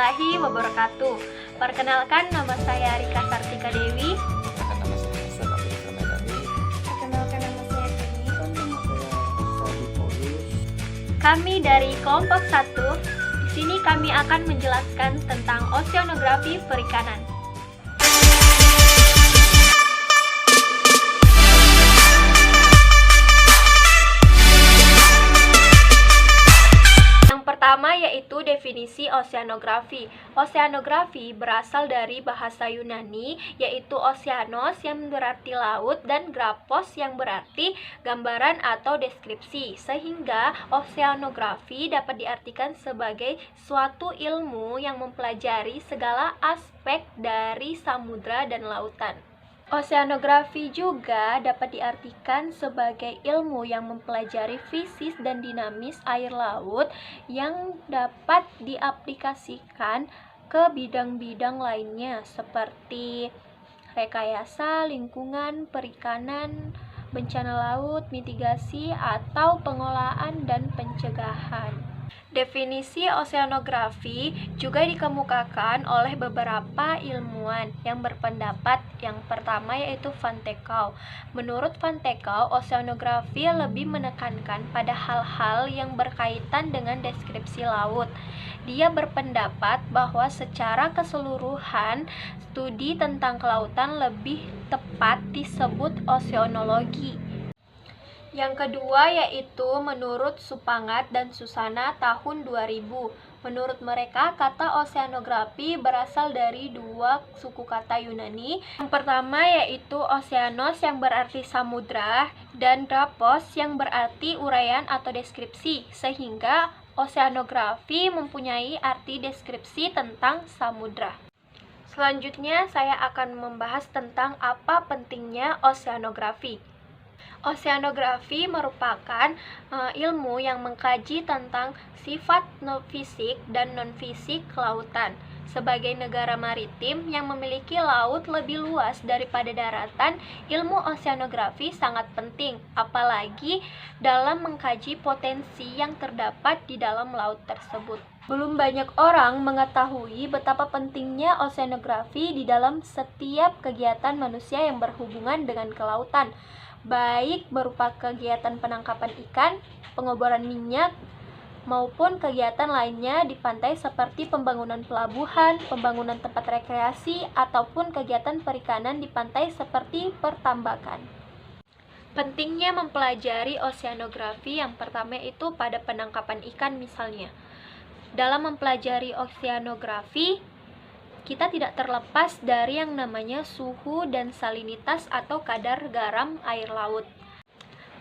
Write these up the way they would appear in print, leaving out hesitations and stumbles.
warahmatullahi wabarakatuh. Perkenalkan, nama saya Rika Sartika Dewi. Perkenalkan, nama saya Hasan Abdul Ramadhani. Perkenalkan, nama saya Dewi. Nama saya Sadi Paulus. Kami dari kelompok 1. Di sini kami akan menjelaskan tentang oceanografi perikanan. Pertama yaitu definisi oceanografi. Oceanografi berasal dari bahasa Yunani yaitu oceanos yang berarti laut dan graphos yang berarti gambaran atau deskripsi. Sehingga oceanografi dapat diartikan sebagai suatu ilmu yang mempelajari segala aspek dari samudra dan lautan. Oceanografi juga dapat diartikan sebagai ilmu yang mempelajari fisis dan dinamis air laut yang dapat diaplikasikan ke bidang-bidang lainnya seperti rekayasa lingkungan, perikanan, bencana laut, mitigasi, atau pengolahan dan pencegahan. Definisi oceanografi juga dikemukakan oleh beberapa ilmuwan yang berpendapat. Yang pertama yaitu Van Tekau. Menurut Van Tekau, oceanografi lebih menekankan pada hal-hal yang berkaitan dengan deskripsi laut. Dia berpendapat bahwa secara keseluruhan studi tentang kelautan lebih tepat disebut oceanologi. Yang kedua yaitu menurut Supangat dan Susana tahun 2000. Menurut mereka, kata oceanografi berasal dari dua suku kata Yunani. Yang pertama yaitu oceanos yang berarti samudra dan graphos yang berarti uraian atau deskripsi. Sehingga oceanografi mempunyai arti deskripsi tentang samudra. Selanjutnya saya akan membahas tentang apa pentingnya oceanografi. Oceanografi merupakan ilmu yang mengkaji tentang sifat fisik dan non-fisik kelautan. Sebagai negara maritim yang memiliki laut lebih luas daripada daratan, ilmu oceanografi sangat penting, apalagi dalam mengkaji potensi yang terdapat di dalam laut tersebut. Belum banyak orang mengetahui betapa pentingnya oceanografi di dalam setiap kegiatan manusia yang berhubungan dengan kelautan, baik berupa kegiatan penangkapan ikan, pengoboran minyak, maupun kegiatan lainnya di pantai seperti pembangunan pelabuhan, pembangunan tempat rekreasi, ataupun kegiatan perikanan di pantai seperti pertambakan. Pentingnya mempelajari oceanografi yang pertama itu pada penangkapan ikan misalnya. Dalam mempelajari oceanografi, kita tidak terlepas dari yang namanya suhu dan salinitas atau kadar garam air laut.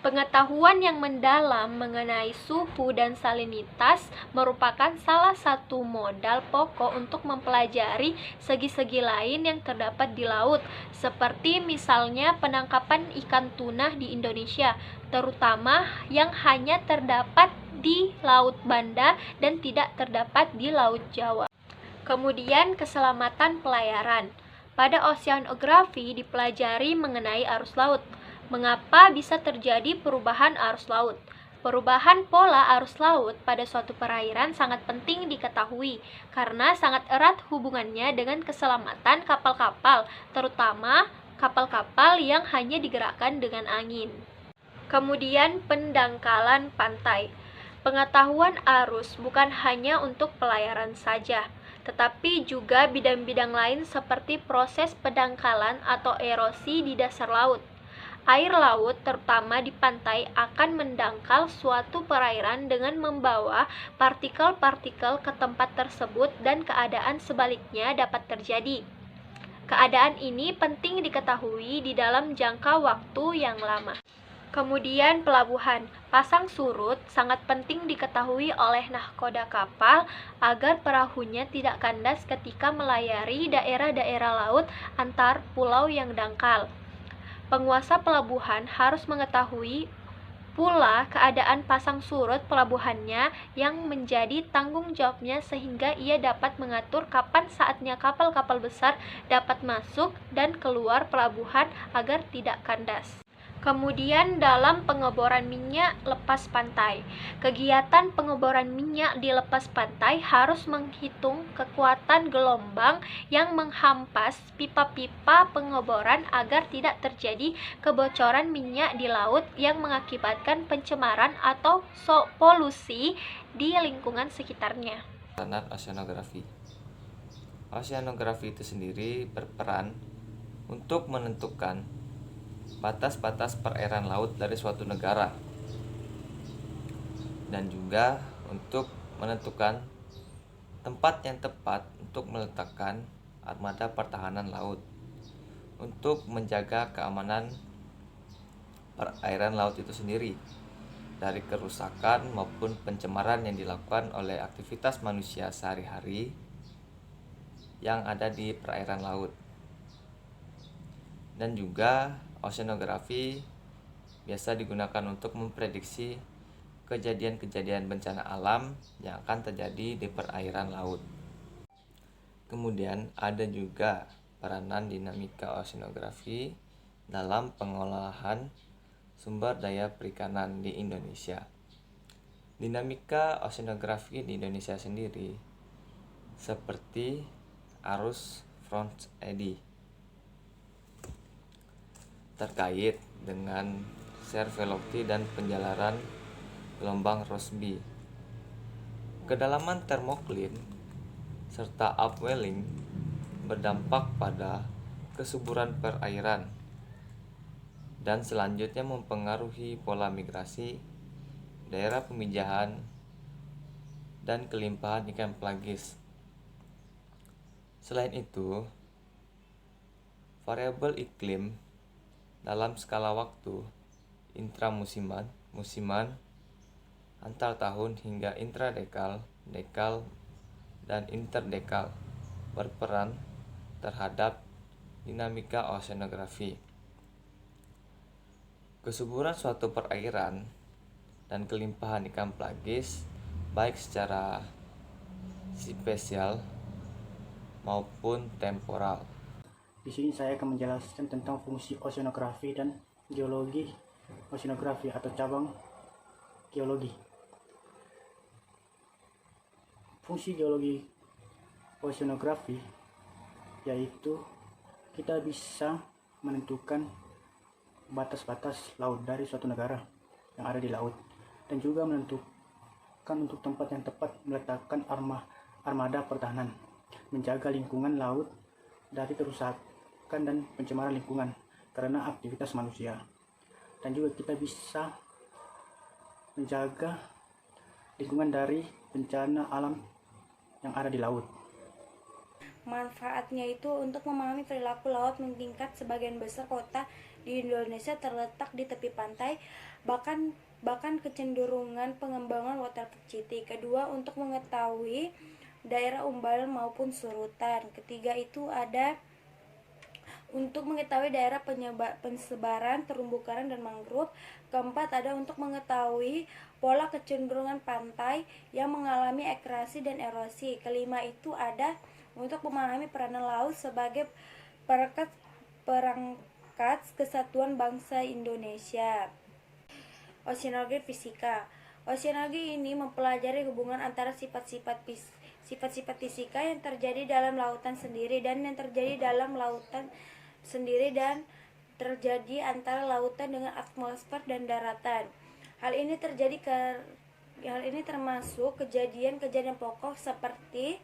Pengetahuan yang mendalam mengenai suhu dan salinitas merupakan salah satu modal pokok untuk mempelajari segi-segi lain yang terdapat di laut, seperti misalnya penangkapan ikan tuna di Indonesia, terutama yang hanya terdapat di Laut Banda dan tidak terdapat di Laut Jawa. Kemudian keselamatan pelayaran. Pada oceanografi dipelajari mengenai arus laut. Mengapa bisa terjadi perubahan arus laut? Perubahan pola arus laut pada suatu perairan sangat penting diketahui karena sangat erat hubungannya dengan keselamatan kapal-kapal, terutama kapal-kapal yang hanya digerakkan dengan angin. Kemudian pendangkalan pantai. Pengetahuan arus bukan hanya untuk pelayaran saja, tetapi juga bidang-bidang lain seperti proses pendangkalan atau erosi di dasar laut. Air laut, terutama di pantai, akan mendangkal suatu perairan dengan membawa partikel-partikel ke tempat tersebut dan keadaan sebaliknya dapat terjadi. Keadaan ini penting diketahui di dalam jangka waktu yang lama. Kemudian pelabuhan, pasang surut sangat penting diketahui oleh nahkoda kapal agar perahunya tidak kandas ketika melayari daerah-daerah laut antar pulau yang dangkal. Penguasa pelabuhan harus mengetahui pula keadaan pasang surut pelabuhannya yang menjadi tanggung jawabnya sehingga ia dapat mengatur kapan saatnya kapal-kapal besar dapat masuk dan keluar pelabuhan agar tidak kandas. Kemudian dalam pengeboran minyak lepas pantai. Kegiatan pengeboran minyak di lepas pantai harus menghitung kekuatan gelombang yang menghampas pipa-pipa pengeboran agar tidak terjadi kebocoran minyak di laut yang mengakibatkan pencemaran atau polusi di lingkungan sekitarnya. Peranan oceanografi. Oceanografi itu sendiri berperan untuk menentukan batas-batas perairan laut dari suatu negara dan juga untuk menentukan tempat yang tepat untuk meletakkan armada pertahanan laut untuk menjaga keamanan perairan laut itu sendiri dari kerusakan maupun pencemaran yang dilakukan oleh aktivitas manusia sehari-hari yang ada di perairan laut. Dan juga oceanografi biasa digunakan untuk memprediksi kejadian-kejadian bencana alam yang akan terjadi di perairan laut. Kemudian ada juga peranan dinamika oceanografi dalam pengolahan sumber daya perikanan di Indonesia. Dinamika oceanografi di Indonesia sendiri seperti arus front eddy terkait dengan shear velocity dan penjalaran gelombang Rossby, kedalaman termoklin, serta upwelling berdampak pada kesuburan perairan dan selanjutnya mempengaruhi pola migrasi, daerah pemijahan, dan kelimpahan ikan pelagis. Selain itu, variabel iklim dalam skala waktu intramusiman, musiman, antar tahun hingga intradekal, dekal, dan interdekal berperan terhadap dinamika oceanografi. Kesuburan suatu perairan dan kelimpahan ikan pelagis baik secara spesial maupun temporal. Di sini saya akan menjelaskan tentang fungsi oceanografi dan geologi oceanografi atau cabang geologi. Fungsi geologi oceanografi yaitu kita bisa menentukan batas-batas laut dari suatu negara yang ada di laut dan juga menentukan untuk tempat yang tepat meletakkan armada pertahanan, menjaga lingkungan laut dari kerusakan dan pencemaran lingkungan karena aktivitas manusia, dan juga kita bisa menjaga lingkungan dari bencana alam yang ada di laut. Manfaatnya itu untuk memahami perilaku laut meningkat. Sebagian besar kota di Indonesia terletak di tepi pantai, bahkan kecenderungan pengembangan water city. Kedua, untuk mengetahui daerah umbal maupun surutan. Ketiga itu ada untuk mengetahui daerah pensebaran terumbu karang dan mangrove. Keempat ada untuk mengetahui pola kecenderungan pantai yang mengalami akrasi dan erosi. Kelima itu ada untuk memahami peranan laut sebagai perangkat kesatuan bangsa Indonesia. Oceanografi fisika. Oceanografi ini mempelajari hubungan antara sifat-sifat fisika yang terjadi dalam lautan sendiri dan yang terjadi dalam lautan sendiri dan terjadi antara lautan dengan atmosfer dan daratan. Hal ini termasuk kejadian-kejadian pokok seperti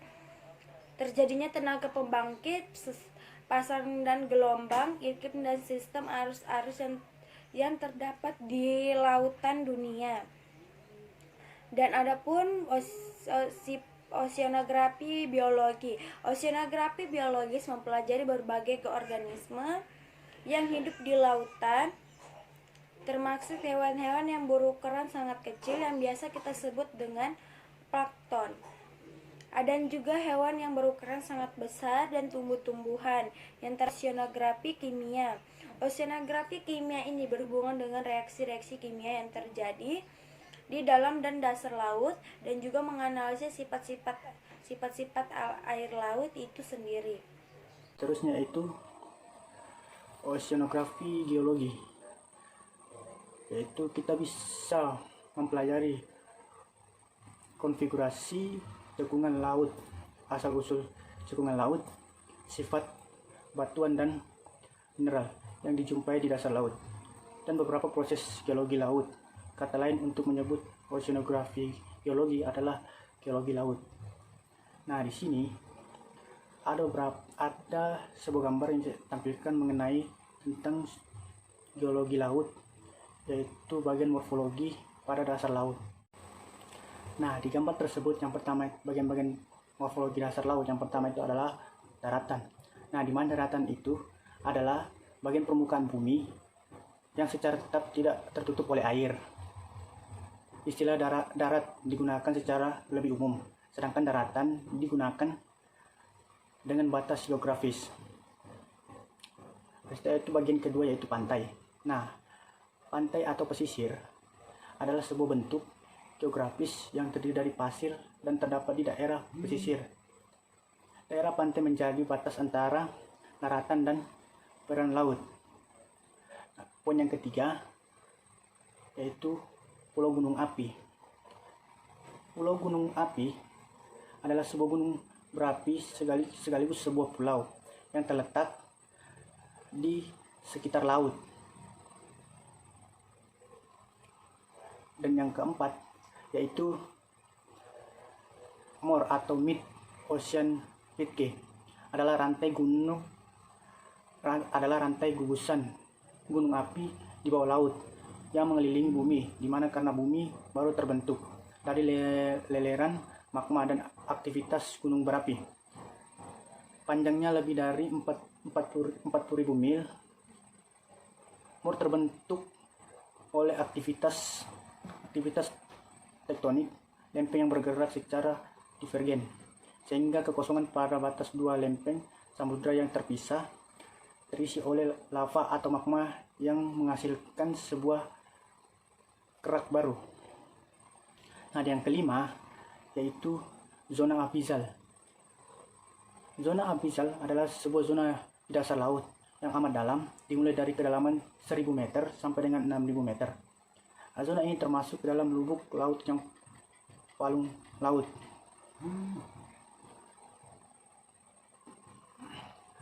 terjadinya tenaga pembangkit, pasang dan gelombang, iklim dan sistem arus-arus yang terdapat di lautan dunia. Dan adapun oceanografi biologi. Oceanografi biologis mempelajari berbagai organisme yang hidup di lautan, termasuk hewan-hewan yang berukuran sangat kecil yang biasa kita sebut dengan plankton. Ada juga hewan yang berukuran sangat besar dan tumbuh-tumbuhan yang oceanografi kimia. Oceanografi kimia ini berhubungan dengan reaksi-reaksi kimia yang terjadi di dalam dan dasar laut dan juga menganalisis sifat-sifat air laut itu sendiri. Terusnya itu oceanografi geologi. yaitu kita bisa mempelajari konfigurasi cekungan laut, asal-usul cekungan laut, sifat batuan dan mineral yang dijumpai di dasar laut, dan beberapa proses geologi laut. Kata lain untuk menyebut oceanografi geologi adalah geologi laut. Nah, di sini ada sebuah gambar yang saya tampilkan mengenai tentang geologi laut, yaitu bagian morfologi pada dasar laut. Nah, di gambar tersebut yang pertama, bagian-bagian morfologi dasar laut yang pertama itu adalah daratan. Nah, di mana daratan itu adalah bagian permukaan bumi yang secara tetap tidak tertutup oleh air. Istilah darat digunakan secara lebih umum, sedangkan daratan digunakan dengan batas geografis. Setelah itu bagian kedua yaitu pantai. Nah, pantai atau pesisir adalah sebuah bentuk geografis yang terdiri dari pasir dan terdapat di daerah pesisir. Daerah pantai menjadi batas antara daratan dan perairan laut. Nah, poin yang ketiga yaitu Pulau Gunung Api. Pulau Gunung Api adalah sebuah gunung berapi sekaligus sebuah pulau yang terletak di sekitar laut. Dan yang keempat yaitu MORE atau Mid Ocean Ridge adalah rantai gugusan gunung api di bawah laut yang mengelilingi bumi, di mana karena bumi baru terbentuk dari leleran magma dan aktivitas gunung berapi. Panjangnya lebih dari 40.000 mil. MORE terbentuk oleh aktivitas tektonik lempeng yang bergerak secara divergen, sehingga kekosongan pada batas dua lempeng samudra yang terpisah terisi oleh lava atau magma yang menghasilkan sebuah kerak baru. Nah, yang kelima yaitu zona abyssal. Zona abyssal adalah sebuah zona di dasar laut yang amat dalam, dimulai dari kedalaman 1000 meter sampai dengan 6000 meter. Zona ini termasuk dalam lubuk laut yang palung laut.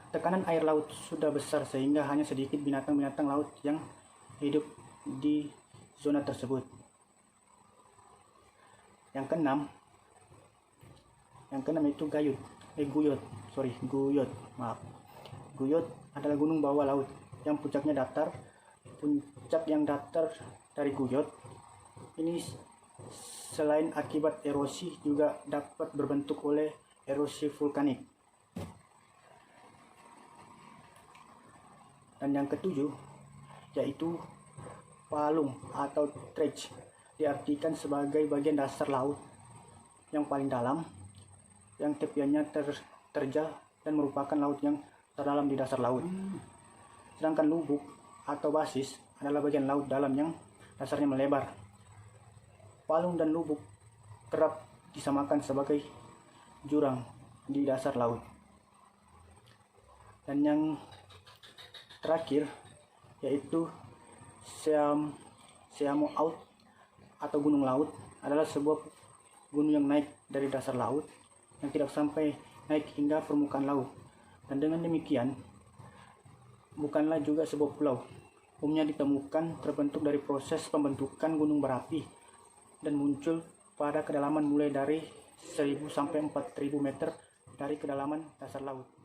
Tekanan air laut sudah besar sehingga hanya sedikit binatang-binatang laut yang hidup di zona tersebut. Yang keenam itu Guyot. Guyot adalah gunung bawah laut yang puncaknya datar. Puncak yang datar dari Guyot ini selain akibat erosi juga dapat berbentuk oleh erosi vulkanik. Dan yang ketujuh yaitu palung atau trench, diartikan sebagai bagian dasar laut yang paling dalam yang tepiannya terjal dan merupakan laut yang terdalam di dasar laut. Sedangkan lubuk atau basis adalah bagian laut dalam yang dasarnya melebar. Palung dan lubuk kerap disamakan sebagai jurang di dasar laut. Dan yang terakhir yaitu Seamo Out atau gunung laut adalah sebuah gunung yang naik dari dasar laut yang tidak sampai naik hingga permukaan laut, dan dengan demikian bukanlah juga sebuah pulau. Umumnya ditemukan terbentuk dari proses pembentukan gunung berapi dan muncul pada kedalaman mulai dari 1000 sampai 4000 meter dari kedalaman dasar laut.